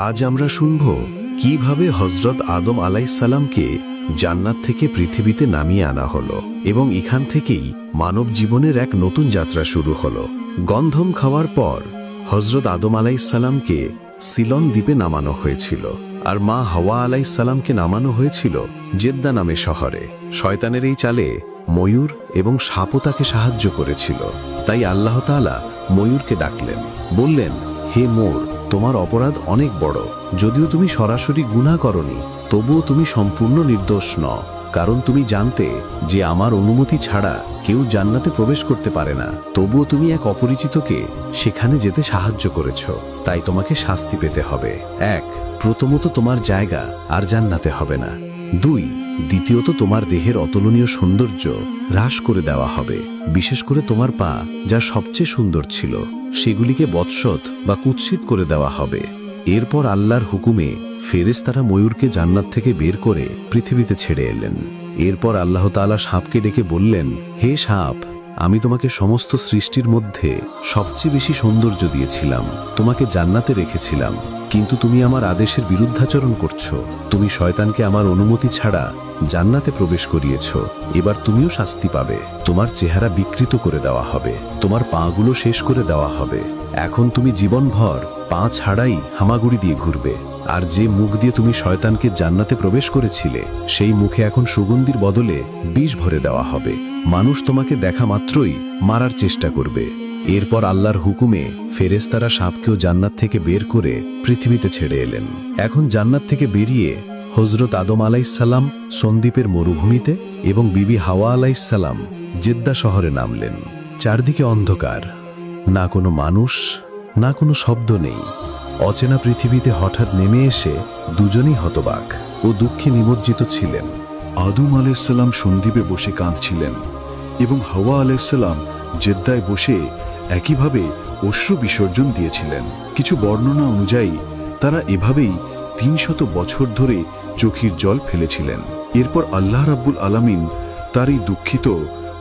আজ আমরা শুনব কিভাবে হযরত আদম আলাইহিসসালামকে জান্নাত থেকে পৃথিবীতে নামিয়ে আনা হলো এবং এখান থেকেই মানব জীবনের এক নতুন যাত্রা শুরু হলো। গন্ধম খাওয়ার পর হযরত আদম আলাইহিসসালামকে সিলন দ্বীপে নামানো হয়েছিল, আর মা হাওয়া আলাইহিসসালামকে নামানো হয়েছিল জেদ্দা নামে শহরে। শয়তানের এই চালে ময়ূর এবং সাপও তাকে সাহায্য করেছিল। তাই আল্লাহ তাআলা ময়ূরকে ডাকলেন, বললেন, হে মোর, তোমার অপরাধ অনেক বড়। যদিও তুমি সরাসরি গুনাহ করনি, তবুও তুমি সম্পূর্ণ নির্দোষ নও, কারণ তুমি জানতে যে আমার অনুমতি ছাড়া কেউ জান্নাতে প্রবেশ করতে পারে না। তবুও তুমি এক অপরিচিতকে সেখানে যেতে সাহায্য করেছ, তাই তোমাকে শাস্তি পেতে হবে। এক, প্রথমত তোমার জায়গা আর জান্নাতে হবে না। দুই, দ্বিতীয়ত তোমার দেহের অতুলনীয় সৌন্দর্য হ্রাস করে দেওয়া হবে। বিশেষ করে তোমার পা, যা সবচেয়ে সুন্দর ছিল, সেগুলিকে বৎসত বা কুৎসিত করে দেওয়া হবে। এরপর আল্লাহর হুকুমে ফেরেশতারা ময়ূরকে জান্নাত থেকে বের করে পৃথিবীতে ছেড়ে এলেন। এরপর আল্লাহ তাআলা সাপকে ডেকে বললেন, হে সাপ, আমি তোমাকে সমস্ত সৃষ্টির মধ্যে সবচেয়ে বেশি সৌন্দর্য দিয়েছিলাম, তোমাকে জান্নাতে রেখেছিলাম, কিন্তু তুমি আমার আদেশের বিরুদ্ধাচরণ করছো। তুমি শয়তানকে আমার অনুমতি ছাড়া জান্নাতে প্রবেশ করিয়েছ। এবার তুমিও শাস্তি পাবে। তোমার চেহারা বিকৃত করে দেওয়া হবে, তোমার পাগুলো শেষ করে দেওয়া হবে। এখন তুমি জীবনভর পা ছাড়াই হামাগুড়ি দিয়ে ঘুরবে। আর যে মুখ দিয়ে তুমি শয়তানকে জান্নাতে প্রবেশ করেছিলে, সেই মুখে এখন সুগন্ধির বদলে বিষ ভরে দেওয়া হবে। মানুষ তোমাকে দেখা মাত্রই মারার চেষ্টা করবে। এরপর আল্লাহর হুকুমে ফেরেশতারা সাপকেও জান্নাত থেকে বের করে পৃথিবীতে ছেড়ে এলেন। এখন জান্নাত থেকে বেরিয়ে হযরত আদম আলাইহিসসালাম সন্দ্বীপের মরুভূমিতে এবং বিবি হাওয়া আলাইহিসসালাম জেদ্দা শহরে নামলেন। চারদিকে অন্ধকার, না কোনো মানুষ, না কোনো শব্দ নেই। অচেনা পৃথিবীতে হঠাৎ নেমে এসে দুজনেই হতবাক ও দুঃখে নিমজ্জিত ছিলেন। আদম আলাইহিসসালাম সন্দ্বীপে বসে কাঁদছিলেন এবং হাওয়া আলাইহিসসালাম জেদ্দায় বসে একইভাবে অশ্রু বিসর্জন দিয়েছিলেন। কিছু বর্ণনা অনুযায়ী তারা এভাবেই ৩০০ বছর ধরে চোখের জল ফেলেছিলেন। এরপর আল্লাহ রাব্বুল আলামিন তার এই দুঃখিত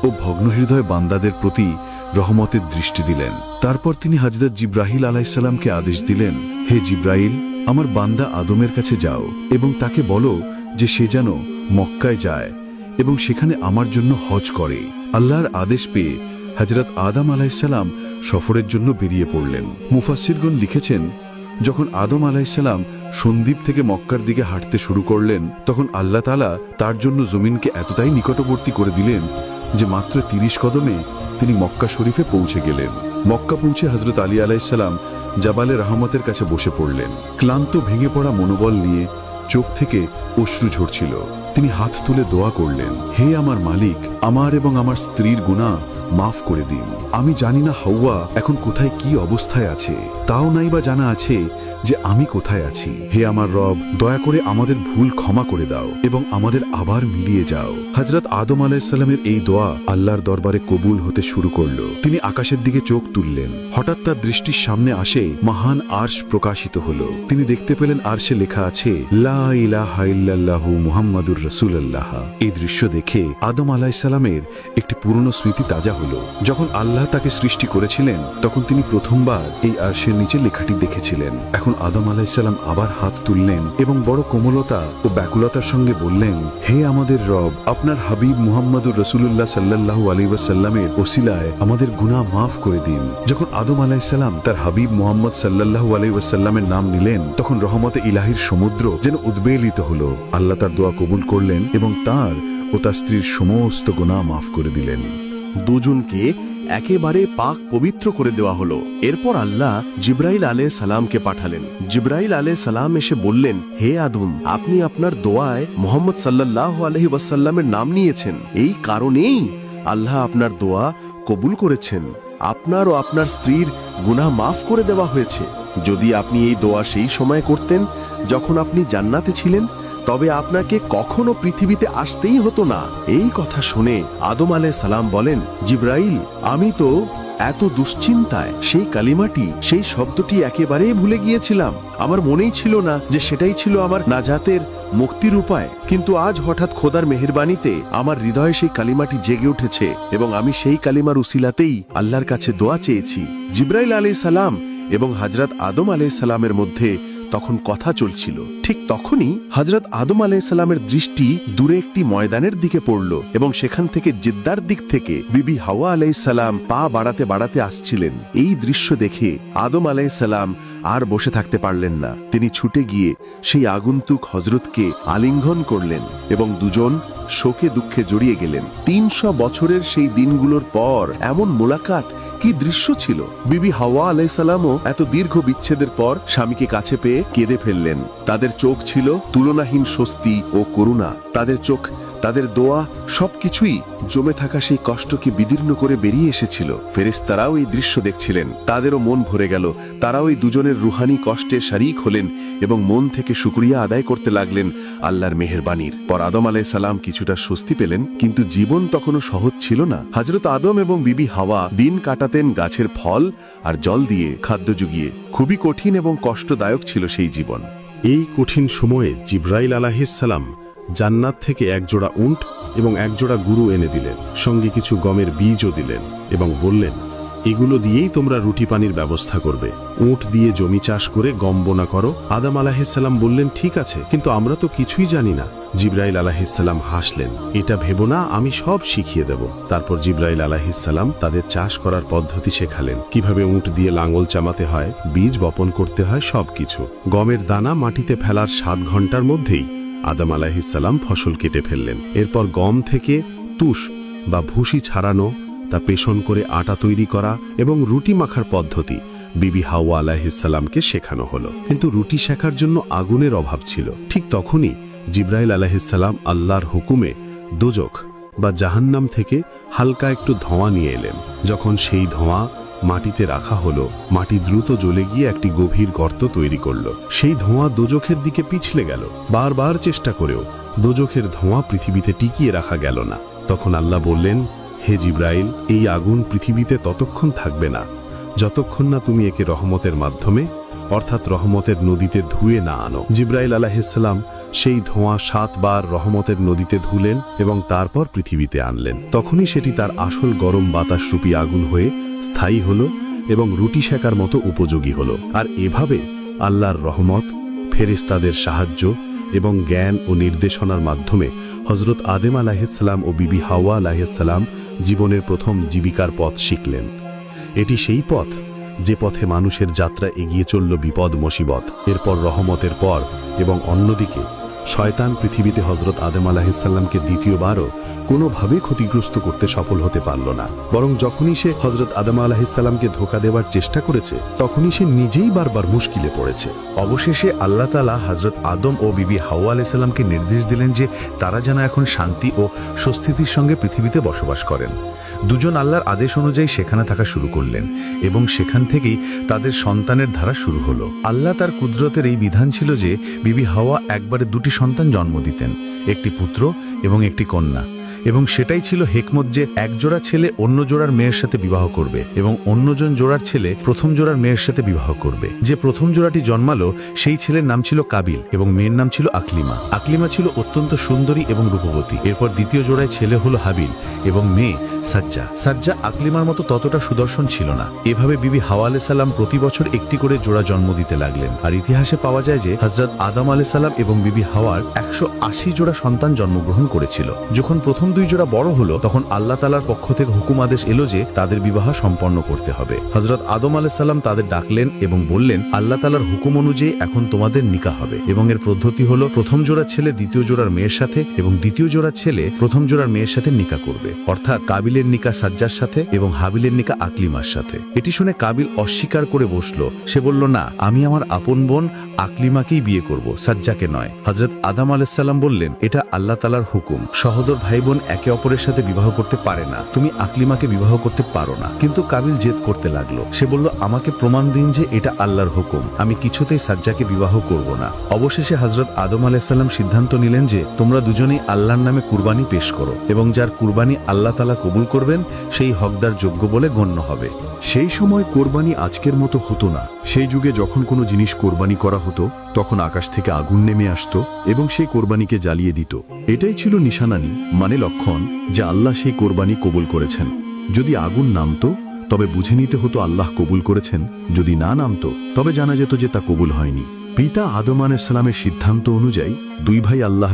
ও ভগ্নহৃদয় বান্দাদের প্রতি রহমতের দৃষ্টি দিলেন। তারপর তিনি হযরত জিবরাইল আলাইহিসসালামকে আদেশ দিলেন, হে জিবরাইল, আমার বান্দা আদমের কাছে যাও এবং তাকে বলো যে সে যেন মক্কায় যায় এবং সেখানে আমার জন্য হজ করে। আল্লাহর আদেশ পেয়ে হযরত আদম আলাইহিসসালাম সফরের জন্য বেরিয়ে পড়লেন। মুফাসসিরগণ লিখেছেন, যখন আদম আলাইহিসসালাম সন্দ্বীপ থেকে মক্কার দিকে হাঁটতে শুরু করলেন, তখন আল্লাহ তাআলা তার জন্য জমিনকে এতটাই নিকটবর্তী করে দিলেন যে মাত্র ৩০ কদমে তিনি মক্কা শরীফে পৌঁছে গেলেন। মক্কা পৌঁছে হযরত আলী আলাইহিসসালাম জাবালে রহমতের কাছে বসে পড়লেন। ক্লান্ত ভেঙে পড়া মনোবল নিয়ে চোখ থেকে অশ্রু ঝরছিল। তিনি হাত তুলে দোয়া করলেন, হে আমার মালিক, আমার এবং আমার স্ত্রীর গুনাহ মাফ করে দিন। আমি জানি না হাওয়া এখন কোথায় কি অবস্থায় আছে, তাও নাই বা জানা আছে যে আমি কোথায় আছি। হে আমার রব, দয়া করে আমাদের ভুল ক্ষমা করে দাও এবং আমাদের আবার মিলিয়ে যাও। হযরত আদম আলাইহিসসালামের এই দোয়া আল্লাহর দরবারে কবুল হতে শুরু করলো। তিনি আকাশের দিকে চোখ তুললেন। হঠাৎ তার দৃষ্টির সামনে আসে মহান আরশ প্রকাশিত হলো। তিনি দেখতে পেলেন আরশে লেখা আছে, লা ইলাহা ইল্লাল্লাহু মুহাম্মাদুর রাসূলুল্লাহ। এই দৃশ্য দেখে আদম আলাইহিসসালামের একটি পুরনো স্মৃতি তাজা হলো। যখন আল্লাহ তাকে সৃষ্টি করেছিলেন, তখন তিনি প্রথমবার এই আরশের নিচে লেখাটি দেখেছিলেন। এখন আদম আলাইহিসসালাম আবার হাত তুললেন এবং বড় কোমলতা ও ব্যাকুলতার সঙ্গে বললেন, হে আমাদের রব, আপনার হাবিব মুহাম্মাদুর রাসূলুল্লাহ সাল্লাল্লাহু আলাইহি ওয়াসাল্লামের ওসিলায় আমাদের গুনাহ মাফ করে দিন। যখন আদম আলাইহিসসালাম তার হাবিব মুহাম্মদ সাল্লাল্লাহু আলাইহি ওয়াসাল্লামের নাম নিলেন, তখন রহমতে ইলাহির সমুদ্র যেন উদ্বেলিত হলো। আল্লাহ তার দোয়া কবুল করলেন এবং তার ও তার স্ত্রীর সমস্ত গুনাহ মাফ করে দিলেন। দুজনকে একেবারে পাক পবিত্র করে দেওয়া হলো। এরপর আল্লাহ জিবরাইল আলাইহিস সালামকে পাঠালেন। জিবরাইল আলাইহিস সালাম এসে বললেন, হে আদম, আপনি আপনার দোয়ায় মুহাম্মদ সাল্লাল্লাহু আলাইহি ওয়াসাল্লামের নাম নিয়েছেন। এই কারণেই আল্লাহ আপনার দোয়া কবুল করেছেন। আপনার ও আপনার স্ত্রীর গুনাহ মাফ করে দেওয়া হয়েছে। যদি আপনি এই দোয়া সেই সময় করতেন যখন আপনি জান্নাতে ছিলেন, তবে আপনাকে কখনো পৃথিবীতে আসতেই হতো না। এই কথা শুনে আদম আলাইহিস সালাম বলেন, জিবরাইল, আমি তো এত দুশ্চিন্তায় সেই কালিমাটি, সেই শব্দটি একেবারেই ভুলে গিয়েছিলাম। আমার মনেই ছিল না যে সেটাই ছিল আমার নাজাতের মুক্তির উপায়। কিন্তু আজ হঠাৎ খোদার মেহেরবানিতে আমার হৃদয়ে সেই কালিমাটি জেগে উঠেছে এবং আমি সেই কালিমার উসিলাতেই আল্লাহর কাছে দোয়া চেয়েছি। জিবরাইল আলাইহিস সালাম এবং হযরত আদম আলাইহিস সালামের মধ্যে তখন কথা চলছিল। ঠিক তখনই হযরত আদম আলাইহিসসালামের দৃষ্টি দূরে একটি ময়দানের দিকে পড়ল এবং সেখান থেকে জিদ্দার দিক থেকে বিবি হাওয়া আলাইহিসসালাম পা বাড়াতে বাড়াতে আসছিলেন। এই দৃশ্য দেখে আদম আলাইহিসসালাম আর বসে থাকতে পারলেন না। তিনি ছুটে গিয়ে সেই আগন্তুক হযরতকে আলিঙ্গন করলেন এবং দুজন শোকে দুঃখে জড়িয়ে গেলেন। ৩০০ বছরের সেই দিনগুলোর পর এমন মোলাকাত, কি দৃশ্য ছিল! বিবি হাওয়া আলাইহিসসালামও এত দীর্ঘ বিচ্ছেদের পর স্বামীকে কাছে পেয়ে কেঁদে ফেললেন। তাদের চোখ ছিল তুলনাহীন স্বস্তি ও করুণা। তাদের চোখ, তাদের দোয়া সবকিছুই জমে থাকা সেই কষ্টকে বিদীর্ণ করে বেরিয়ে এসেছিল। ফেরেশতারাও এই দৃশ্য দেখছিলেন, তাদেরও মন ভরে গেল। তারাও এই দুজনের রুহানি কষ্টে শরীক হলেন এবং মন থেকে শুকরিয়া আদায় করতে লাগলেন আল্লাহর মেহেরবানির। পর আদম আলাইহিসসালাম কিছুটা স্বস্তি পেলেন, কিন্তু জীবন তখনও সহজ ছিল না। হযরত আদম এবং বিবি হাওয়া দিন কাটাতেন গাছের ফল আর জল দিয়ে, খাদ্য জুগিয়ে। খুবই কঠিন এবং কষ্টদায়ক ছিল সেই জীবন। এই কঠিন সময়ে জিবরাইল আলাইহিসসালাম জান্নাত থেকে একজোড়া উট এবং একজোড়া গরু এনে দিলেন, সঙ্গে কিছু গমের বীজও দিলেন এবং বললেন, এগুলো দিয়েই তোমরা রুটি পানির ব্যবস্থা করবে। উট দিয়ে জমি চাষ করে গম বোনা করো। আদম আলাইহিসসালাম বললেন, ঠিক আছে, কিন্তু আমরা তো কিছুই জানি না। জিবরাইল আলাইহিসসালাম হাসলেন, এটা ভেবো না, আমি সব শিখিয়ে দেব। তারপর জিবরাইল আলাইহিসসালাম তাদের চাষ করার পদ্ধতি শেখালেন, কিভাবে উট দিয়ে লাঙ্গল চামাতে হয়, বীজ বপন করতে হয়, সবকিছু। গমের দানা মাটিতে ফেলার 7 ঘন্টার মধ্যেই আদম আলাইহিসসালাম ফসল কেটে ফেললেন। এরপর গম থেকে তুষ বা ভুসি ছাড়ানো, তা পেষণ করে আটা তৈরি করা এবং রুটি মাখার পদ্ধতি বিবি হাওয়া আলাইহিসসালামকে শেখানো হলো। কিন্তু রুটি শেখার জন্য আগুনের অভাব ছিল। ঠিক তখনই জিবরাইল আলাইহিসসালাম আল্লাহর হুকুমে দোজখ বা জাহান্নাম থেকে হালকা একটু ধোঁয়া নিয়ে এলেন। যখন সেই ধোঁয়া মাটিতে রাখা হলো, মাটি দ্রুত জ্বলে গিয়ে একটি গভীর গর্ত তৈরি করলো। সেই ধোঁয়া দোজখের দিকে পিছলে গেল। বারবার চেষ্টা করেও দোজখের ধোঁয়া পৃথিবীতে টিকিয়ে রাখা গেল না। তখন আল্লাহ বললেন, হে জিবরাইল, এই আগুন পৃথিবীতে ততক্ষণ থাকবে না যতক্ষণ না তুমি একে রহমতের মাধ্যমে, অর্থাৎ রহমতের নদীতে ধুয়ে না আনো। জিবরাইল আলাইহিসসালাম সেই ধোঁয়া 7 বার রহমতের নদীতে ধুলেন এবং তারপর পৃথিবীতে আনলেন। তখনই সেটি তার আসল গরম বাতাসরূপী আগুন হয়ে স্থায়ী হলো এবং রুটি সেকার মতো উপযোগী হলো। আর এভাবে আল্লাহর রহমত, ফেরেশতাদের সাহায্য এবং জ্ঞান ও নির্দেশনার মাধ্যমে হযরত আদম আলাইহিসসালাম ও বিবি হাওয়া আলাইহিসসালাম জীবনের প্রথম জীবিকার পথ শিখলেন। এটি সেই পথ যে পথে মানুষের যাত্রা এগিয়ে চলল বিপদ মুসিবত। এরপর রহমতের পর এবং অন্যদিকে শয়তান পৃথিবীতে হযরত আদম আলাইহিসসালামকে দ্বিতীয়বারও কোনোভাবে ক্ষতিগ্রস্ত করতে সফল হতে পারল না, বরং যখনই সে হযরত আদম আলাইহিসসালামকে ধোঁকা দেবার চেষ্টা করেছে, তখনই সে নিজেই বারবার মুশকিলে পড়েছে। অবশেষে আল্লাহ তাআলা হযরত আদম ও বিবি হাওয়া আলাইহিসসালামকে নির্দেশ দিলেন যে তারা যেন এখন শান্তি ও স্বস্তির সঙ্গে পৃথিবীতে বসবাস করেন। দুজন আল্লাহর আদেশ অনুযায়ী সেখানে থাকা শুরু করলেন এবং সেখান থেকেই তাদের সন্তানের ধারা শুরু হলো। আল্লাহ তার কুদরতের এই বিধান ছিল যে বিবি হাওয়া একবারে 2টি সন্তান জন্ম দিতেন, একটি পুত্র এবং একটি কন্যা। এবং সেটাই ছিল হিকমত যে এক জোড়া ছেলে অন্য জোড়ার মেয়ের সাথে বিবাহ করবে এবং অন্যজন জোড়ার ছেলে প্রথম জোড়ার মেয়ের সাথে বিবাহ করবে। যে প্রথম জোড়াটি জন্মালো সেই ছেলের নাম ছিল কাবিল এবং মেয়ের নাম ছিল আকলিমা। আকলিমা ছিল অত্যন্ত সুন্দরী এবং রূপবতী। এরপর দ্বিতীয় জোড়ায় ছেলে হলো হাবিল এবং মেয়ে সাজ্জা। সাজ্জা আকলিমার মতো ততটা সুদর্শন ছিল না। এভাবে বিবি হাওয়া আলাইহিসসালাম প্রতি বছর একটি করে জোড়া জন্ম দিতে লাগলেন। আর ইতিহাসে পাওয়া যায় যে হযরত আদম আলাইহিসসালাম এবং বিবি হাওয়ার 180 জোড়া সন্তান জন্মগ্রহণ করেছিল। যখন প্রথম 2 জোড়া বড় হলো, তখন আল্লাহ তাআলার পক্ষ থেকে হুকুম আদেশ এলো যে তাদের বিবাহ সম্পন্ন করতে হবে। হযরত আদম আলাইহিসসালাম তাদের ডাকলেন এবং বললেন, আল্লাহ তাআলার হুকুম অনুযায়ী এখন তোমাদের নিকাহ হবে এবং এর পদ্ধতি হলো প্রথম জোড়ার ছেলে দ্বিতীয় জোড়ার মেয়ের সাথে এবং দ্বিতীয় জোড়ার ছেলে প্রথম জোড়ার মেয়ের সাথে নিকাহ করবে, অর্থাৎ কাবিলের নিকাহ সাজ্জার সাথে এবং হাবিলের নিকাহ আকলিমার সাথে। এটি শুনে কাবিল অস্বীকার করে বসলো। সে বলল, না, আমি আমার আপন বোন আকলিমাকেই বিয়ে করব, সাজ্জাকে নয়। হযরত আদম আলাইহিসসালাম বললেন, এটা আল্লাহ তাআলার হুকুম। সহোদর ভাই বোন একে অপরের সাথে বিবাহ করতে পারে না, তুমি আকলিমাকে বিবাহ করতে পারো না। কিন্তু কাবিল জেদ করতে লাগলো। সে বলল, আমাকে প্রমাণ দিন যে এটা আল্লাহর হুকুম, আমি কিছুতেই সাজ্জাকে বিবাহ করব না। অবশেষে হযরত আদম আলাইহিসসালাম সিদ্ধান্ত নিলেন যে তোমরা দুজনেই আল্লাহর নামে কুরবানি পেশ করো এবং যার কুরবানি আল্লাহ তাআলা কবুল করবেন সেই হকদার যোগ্য বলে গণ্য হবে। সেই সময় কোরবানি আজকের মতো হতো না। সেই যুগে যখন কোনো জিনিস কোরবানি করা হতো, তখন আকাশ থেকে আগুন নেমে আসতো এবং সেই কোরবানিকে জ্বালিয়ে দিত। এটাই ছিল নিশানানি, মানে লক্ষণ যে আল্লাহ সেই কোরবানি কবুল করেছেন। যদি আগুন নামতো তবে বুঝে নিতে হতো আল্লাহ কবুল করেছেন, যদি না নামতো তবে জানা যেত যে তা কবুল হয়নি। পিতা আদম আলাইহিস সালামের সিদ্ধান্ত অনুযায়ী দুই ভাই আল্লাহ